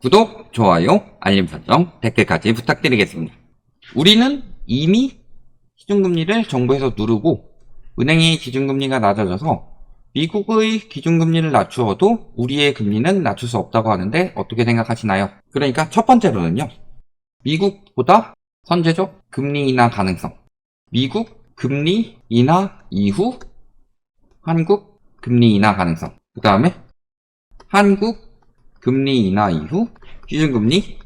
구독, 좋아요, 알림 설정, 댓글까지 부탁드리겠습니다. 우리는 이미 기준금리를 정부에서 누르고 은행의 기준금리가 낮아져서 미국의 기준금리를 낮추어도 우리의 금리는 낮출 수 없다고 하는데 어떻게 생각하시나요? 그러니까 첫 번째로는요. 미국보다 선제적 금리 인하 가능성. 미국 금리 인하 이후 한국 금리 인하 가능성. 그 다음에 한국 금리 인하 이후 기준금리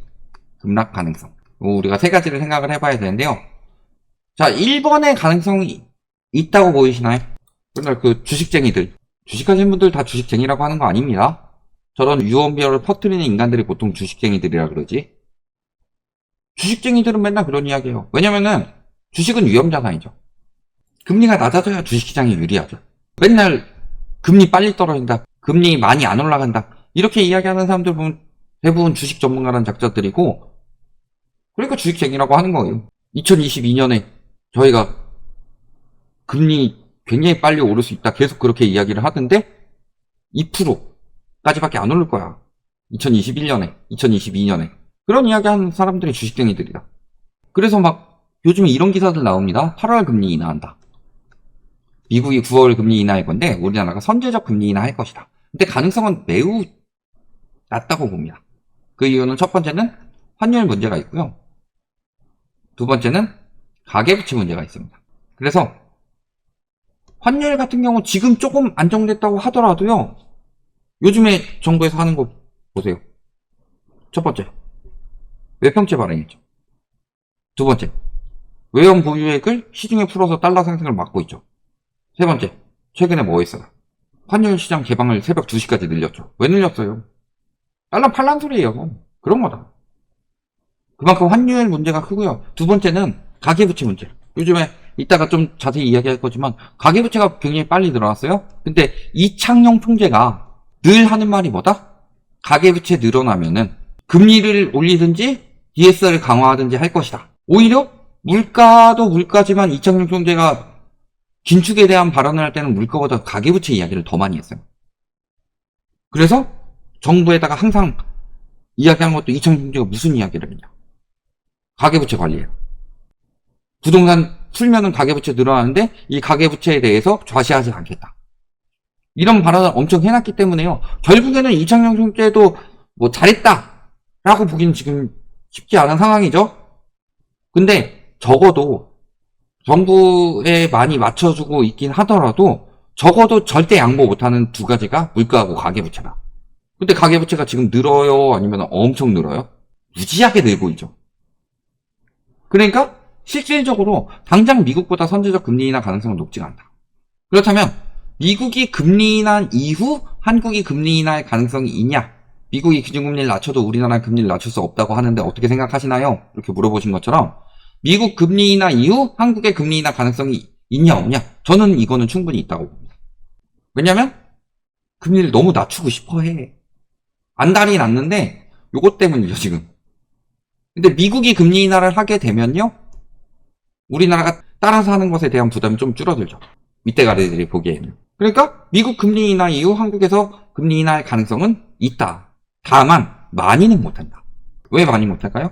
급락 가능성. 우리가 세 가지를 생각을 해봐야 되는데요. 자, 1번의 가능성이 있다고 보이시나요? 그러니까 그 주식쟁이들. 주식하시는 분들 다 주식쟁이라고 하는 거 아닙니다. 저런 유언비어를 퍼뜨리는 인간들이 보통 주식쟁이들이라 그러지. 주식쟁이들은 맨날 그런 이야기예요. 왜냐면은 주식은 위험자산이죠. 금리가 낮아져야 주식시장이 유리하죠. 맨날 금리 빨리 떨어진다. 금리 많이 안 올라간다. 이렇게 이야기하는 사람들 보면 대부분 주식 전문가라는 작자들이고, 그러니까 주식쟁이라고 하는 거예요. 2022년에 저희가 금리 굉장히 빨리 오를 수 있다. 계속 그렇게 이야기를 하던데 2%까지밖에 안 오를 거야. 2021년에, 2022년에. 그런 이야기 하는 사람들이 주식쟁이들이다. 그래서 막 요즘에 이런 기사들 나옵니다. 8월 금리 인하한다. 미국이 9월 금리 인하할 건데 우리나라가 선제적 금리 인하할 것이다. 근데 가능성은 매우 낮다고 봅니다. 그 이유는 첫 번째는 환율 문제가 있고요. 두 번째는 가계부채 문제가 있습니다. 그래서 환율 같은 경우 지금 조금 안정됐다고 하더라도요. 요즘에 정부에서 하는 거 보세요. 첫 번째, 외평채 발행했죠. 두 번째, 외연 보유액을 시중에 풀어서 달러 상승을 막고 있죠. 세 번째, 최근에 뭐 했어요? 환율 시장 개방을 새벽 2시까지 늘렸죠. 왜 늘렸어요? 달러 팔란 소리예요. 그런 거다. 그만큼 환율 문제가 크고요. 두 번째는 가계부채 문제. 요즘에 이따가 좀 자세히 이야기할 거지만 가계부채가 굉장히 빨리 늘어났어요. 근데 이창용 총재가 늘 하는 말이 뭐다? 가계부채 늘어나면은 금리를 올리든지 DSR을 강화하든지 할 것이다. 오히려 물가도 물가지만 이창용 총재가 긴축에 대한 발언을 할 때는 물가보다 가계부채 이야기를 더 많이 했어요. 그래서 정부에다가 항상 이야기하는 것도 이창용 총재가 무슨 이야기를 했냐. 가계부채 관리예요. 부동산 풀면은 가계부채 늘어나는데 이 가계부채에 대해서 좌시하지 않겠다. 이런 발언을 엄청 해놨기 때문에요. 결국에는 이창용 총재도 뭐 잘했다라고 보기는 지금 쉽지 않은 상황이죠. 근데 적어도 정부에 많이 맞춰주고 있긴 하더라도 적어도 절대 양보 못하는 두 가지가 물가하고 가계부채다. 근데 가계부채가 지금 늘어요? 아니면 엄청 늘어요? 무지하게 늘고 있죠. 그러니까 실질적으로 당장 미국보다 선제적 금리 인하 가능성은 높지가 않다. 그렇다면 미국이 금리 인하 이후 한국이 금리 인하의 가능성이 있냐? 미국이 기준금리를 낮춰도 우리나라는 금리를 낮출 수 없다고 하는데 어떻게 생각하시나요? 이렇게 물어보신 것처럼 미국 금리 인하 이후 한국의 금리 인하 가능성이 있냐 없냐? 저는 이거는 충분히 있다고 봅니다. 왜냐면 금리를 너무 낮추고 싶어해. 안달이 났는데 요것 때문이죠 지금. 근데 미국이 금리 인하를 하게 되면요. 우리나라가 따라서 하는 것에 대한 부담이 좀 줄어들죠. 윗대가리들이 보기에는. 그러니까 미국 금리 인하 이후 한국에서 금리 인하할 가능성은 있다. 다만 많이는 못한다. 왜 많이 못할까요?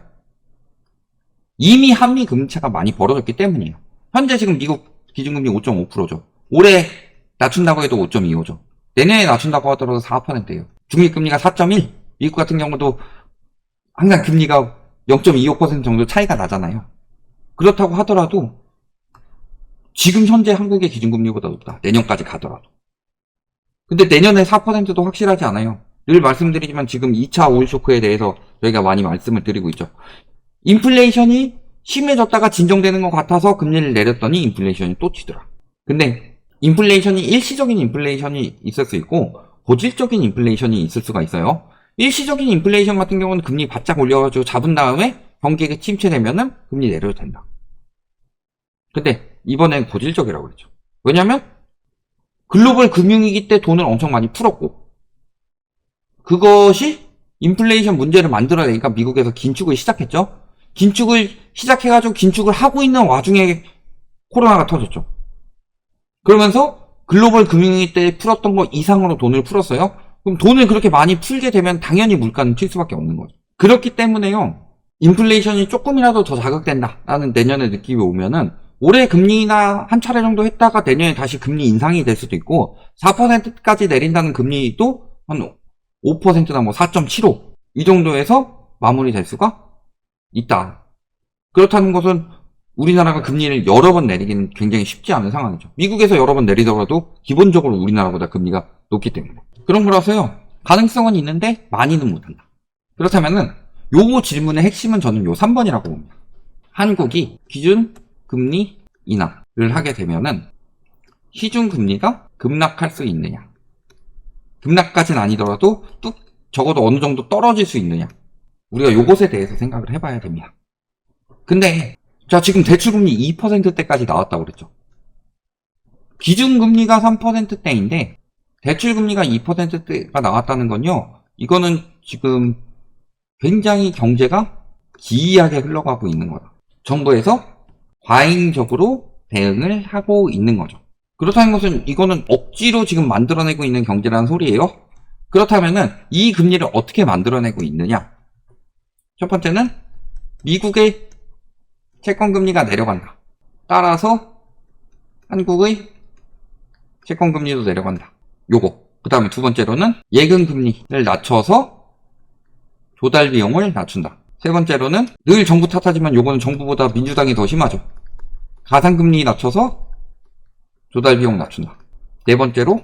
이미 한미 금리차가 많이 벌어졌기 때문이에요. 현재 지금 미국 기준금리 5.5%죠. 올해 낮춘다고 해도 5.25죠. 내년에 낮춘다고 하더라도 4%예요. 중립금리가 4.1, 미국 같은 경우도 항상 금리가 0.25% 정도 차이가 나잖아요. 그렇다고 하더라도 지금 현재 한국의 기준금리보다 높다. 내년까지 가더라도. 근데 내년에 4%도 확실하지 않아요. 늘 말씀드리지만 지금 2차 오일 쇼크에 대해서 저희가 많이 말씀을 드리고 있죠. 인플레이션이 심해졌다가 진정되는 것 같아서 금리를 내렸더니 인플레이션이 또 튀더라. 근데 인플레이션이 일시적인 인플레이션이 있을 수 있고 고질적인 인플레이션이 있을 수가 있어요. 일시적인 인플레이션 같은 경우는 금리 바짝 올려가지고 잡은 다음에 경기가 침체되면은 금리 내려도 된다. 근데 이번엔 고질적이라고 그랬죠. 왜냐면 글로벌 금융위기 때 돈을 엄청 많이 풀었고 그것이 인플레이션 문제를 만들어내니까 미국에서 긴축을 시작했죠. 긴축을 시작해가지고 긴축을 하고 있는 와중에 코로나가 터졌죠. 그러면서 글로벌 금융위기 때 풀었던 거 이상으로 돈을 풀었어요. 그럼 돈을 그렇게 많이 풀게 되면 당연히 물가는 튈 수밖에 없는 거죠. 그렇기 때문에요. 인플레이션이 조금이라도 더 자극된다라는 내년의 느낌이 오면은 올해 금리 인하 한 차례 정도 했다가 내년에 다시 금리 인상이 될 수도 있고 4%까지 내린다는 금리도 한 5%나 뭐 4.75 이 정도에서 마무리될 수가 있다. 그렇다는 것은 우리나라가 금리를 여러 번 내리기는 굉장히 쉽지 않은 상황이죠. 미국에서 여러 번 내리더라도 기본적으로 우리나라보다 금리가 높기 때문에. 그런 거라서요. 가능성은 있는데 많이는 못한다. 그렇다면은 요 질문의 핵심은 저는 요 3번이라고 봅니다. 한국이 기준 금리 인하를 하게 되면은 시중 금리가 급락할 수 있느냐. 급락까지는 아니더라도 뚝 적어도 어느 정도 떨어질 수 있느냐. 우리가 요것에 대해서 생각을 해봐야 됩니다. 근데 자 지금 대출금리 2%대까지 나왔다고 그랬죠. 기준금리가 3%대인데 대출금리가 2%대가 나왔다는 건요. 이거는 지금 굉장히 경제가 기이하게 흘러가고 있는 거다. 정부에서 과잉적으로 대응을 하고 있는 거죠. 그렇다는 것은 이거는 억지로 지금 만들어내고 있는 경제라는 소리예요. 그렇다면은 이 금리를 어떻게 만들어내고 있느냐? 첫 번째는 미국의 채권금리가 내려간다. 따라서 한국의 채권금리도 내려간다. 요거. 그 다음에 두 번째로는 예금금리를 낮춰서 조달 비용을 낮춘다. 세 번째로는 늘 정부 탓하지만 요거는 정부보다 민주당이 더 심하죠. 가상금리 낮춰서 조달 비용 낮춘다. 네 번째로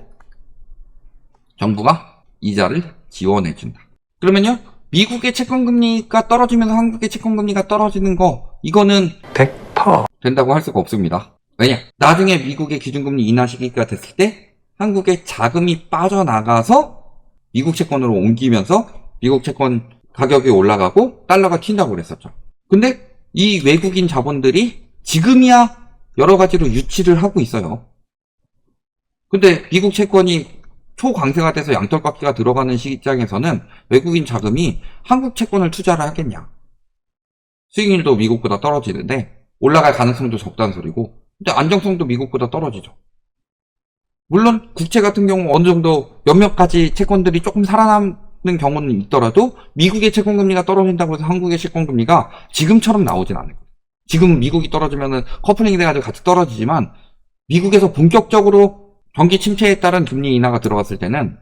정부가 이자를 지원해준다. 그러면요. 미국의 채권금리가 떨어지면서 한국의 채권금리가 떨어지는 거 이거는 100% 된다고 할 수가 없습니다. 왜냐? 나중에 미국의 기준금리 인하 시기가 됐을 때 한국의 자금이 빠져나가서 미국 채권으로 옮기면서 미국 채권 가격이 올라가고 달러가 튄다고 그랬었죠. 근데 이 외국인 자본들이 지금이야 여러 가지로 유치를 하고 있어요. 근데 미국 채권이 초강세가 돼서 양털깎기가 들어가는 시장에서는 외국인 자금이 한국 채권을 투자를 하겠냐. 수익률도 미국보다 떨어지는데 올라갈 가능성도 적다는 소리고 근데 안정성도 미국보다 떨어지죠. 물론 국채 같은 경우 어느 정도 몇몇 가지 채권들이 조금 살아남는 경우는 있더라도 미국의 채권금리가 떨어진다고 해서 한국의 채권금리가 지금처럼 나오진 않을 거예요. 지금 미국이 떨어지면은 커플링이 돼가지고 같이 떨어지지만 미국에서 본격적으로 경기 침체에 따른 금리 인하가 들어갔을 때는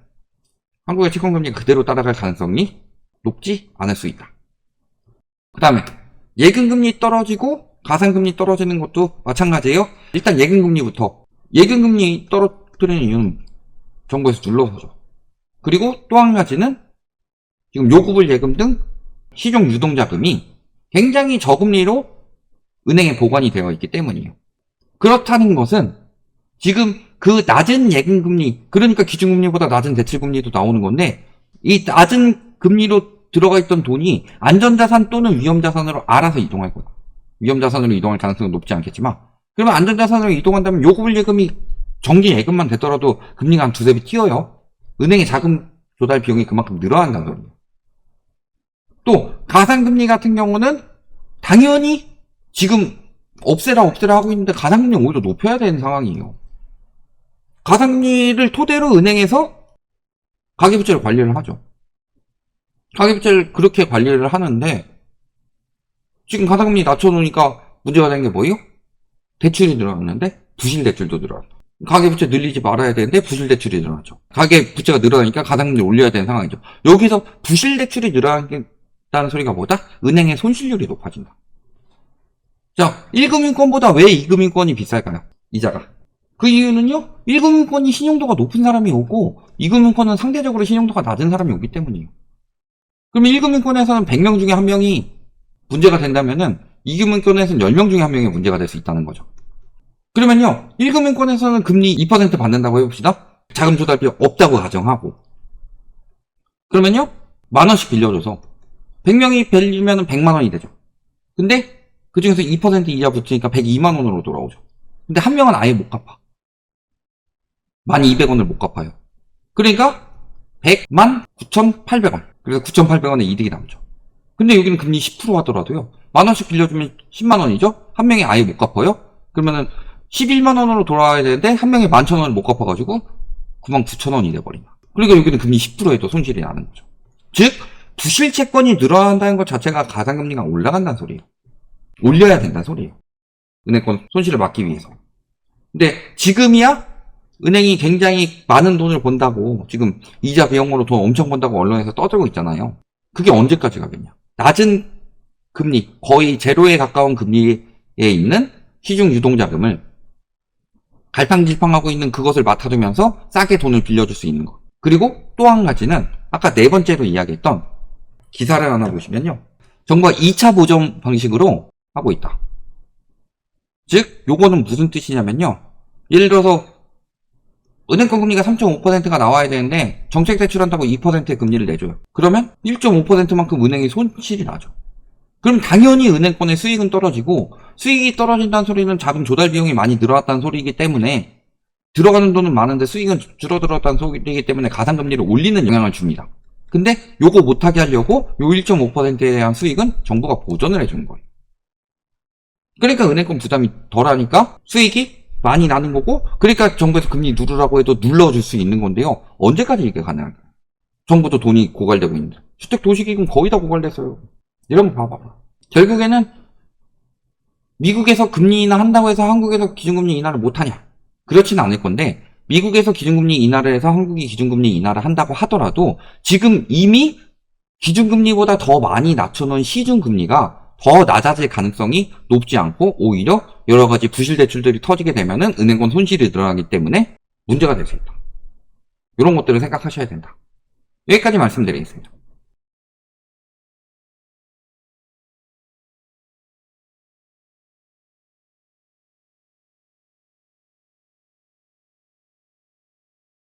한국의 채권금리가 그대로 따라갈 가능성이 높지 않을 수 있다. 그 다음에 예금금리 떨어지고 가상금리 떨어지는 것도 마찬가지예요. 일단 예금금리부터. 예금금리 떨어뜨리는 이유는 정부에서 눌러서죠. 그리고 또 한 가지는 지금 요구불 예금 등 시중 유동자금이 굉장히 저금리로 은행에 보관이 되어 있기 때문이에요. 그렇다는 것은 지금 그 낮은 예금금리, 그러니까 기준금리보다 낮은 대출금리도 나오는 건데 이 낮은 금리로 들어가 있던 돈이 안전자산 또는 위험자산으로 알아서 이동할 거다. 위험자산으로 이동할 가능성은 높지 않겠지만 그러면 안전자산으로 이동한다면 요구불 예금이 정기 예금만 되더라도 금리가 한 두세 배 튀어요. 은행의 자금 조달 비용이 그만큼 늘어난다는 거예요. 또 가상금리 같은 경우는 당연히 지금 없애라 하고 있는데 가상금리 오히려 높여야 되는 상황이에요. 가상금리를 토대로 은행에서 가계부채를 관리를 하죠. 가계부채를 그렇게 관리를 하는데 지금 가상금리 낮춰놓으니까 문제가 되는 게 뭐예요? 대출이 늘어났는데 부실대출도 늘어났다. 가계부채 늘리지 말아야 되는데 부실대출이 늘어났죠. 가계부채가 늘어나니까 가상금리 올려야 되는 상황이죠. 여기서 부실대출이 늘어난다는 소리가 뭐다? 은행의 손실률이 높아진다. 자, 1금융권보다 왜 2금융권이 비쌀까요? 이자가. 그 이유는요, 1금융권이 신용도가 높은 사람이 오고 2금융권은 상대적으로 신용도가 낮은 사람이 오기 때문이에요. 그러면 1금융권에서는 100명 중에 1명이 문제가 된다면은 2금융권에서는 10명 중에 1명이 문제가 될 수 있다는 거죠. 그러면요, 1금융권에서는 금리 2% 받는다고 해봅시다. 자금 조달 비용 없다고 가정하고. 그러면요, 10,000원씩 빌려줘서 100명이 빌리면 100만 원이 되죠. 근데 그 중에서 2% 이자 붙으니까 102만 원으로 돌아오죠. 근데 한 명은 아예 못 갚아. 12,200원을 못 갚아요. 그러니까 100만 9,800원. 그래서 9,800원의 이득이 남죠. 근데 여기는 금리 10% 하더라도요. 10,000원씩 빌려주면 10만 원이죠? 한 명이 아예 못 갚아요? 그러면은 11만 원으로 돌아와야 되는데 한 명이 11,000원을 못 갚아가지고 99,000원이 돼버린다. 그러니까 여기는 금리 10%에도 손실이 나는 거죠. 즉 부실 채권이 늘어난다는 것 자체가 가상금리가 올라간다는 소리예요. 올려야 된다는 소리예요. 은행권 손실을 막기 위해서. 근데 지금이야 은행이 굉장히 많은 돈을 번다고, 지금 이자 비용으로 돈 엄청 번다고 언론에서 떠들고 있잖아요. 그게 언제까지 가겠냐. 낮은 금리, 거의 제로에 가까운 금리에 있는 시중 유동자금을 갈팡질팡하고 있는 그것을 맡아두면서 싸게 돈을 빌려줄 수 있는 것. 그리고 또 한 가지는 아까 네 번째로 이야기했던 기사를 하나 보시면요. 정부가 2차 보전 방식으로 하고 있다. 즉 요거는 무슨 뜻이냐면요. 예를 들어서 은행권 금리가 3.5%가 나와야 되는데 정책 대출한다고 2%의 금리를 내줘요. 그러면 1.5%만큼 은행이 손실이 나죠. 그럼 당연히 은행권의 수익은 떨어지고, 수익이 떨어진다는 소리는 자금 조달 비용이 많이 늘어났다는 소리이기 때문에, 들어가는 돈은 많은데 수익은 줄어들었다는 소리이기 때문에 가상금리를 올리는 영향을 줍니다. 근데 요거 못하게 하려고 요 1.5%에 대한 수익은 정부가 보전을 해주는 거예요. 그러니까 은행권 부담이 덜하니까 수익이 많이 나는 거고, 그러니까 정부에서 금리 누르라고 해도 눌러줄 수 있는 건데요. 언제까지 이게 가능할까요? 정부도 돈이 고갈되고 있는데. 주택도시기금 거의 다 고갈됐어요. 이런 거 봐봐. 결국에는 미국에서 금리 인하 한다고 해서 한국에서 기준금리 인하를 못하냐? 그렇지는 않을 건데, 미국에서 기준금리 인하를 해서 한국이 기준금리 인하를 한다고 하더라도 지금 이미 기준금리보다 더 많이 낮춰놓은 시중금리가 더 낮아질 가능성이 높지 않고, 오히려 여러 가지 부실 대출들이 터지게 되면은 은행권 손실이 늘어나기 때문에 문제가 될 수 있다. 이런 것들을 생각하셔야 된다. 여기까지 말씀드리겠습니다.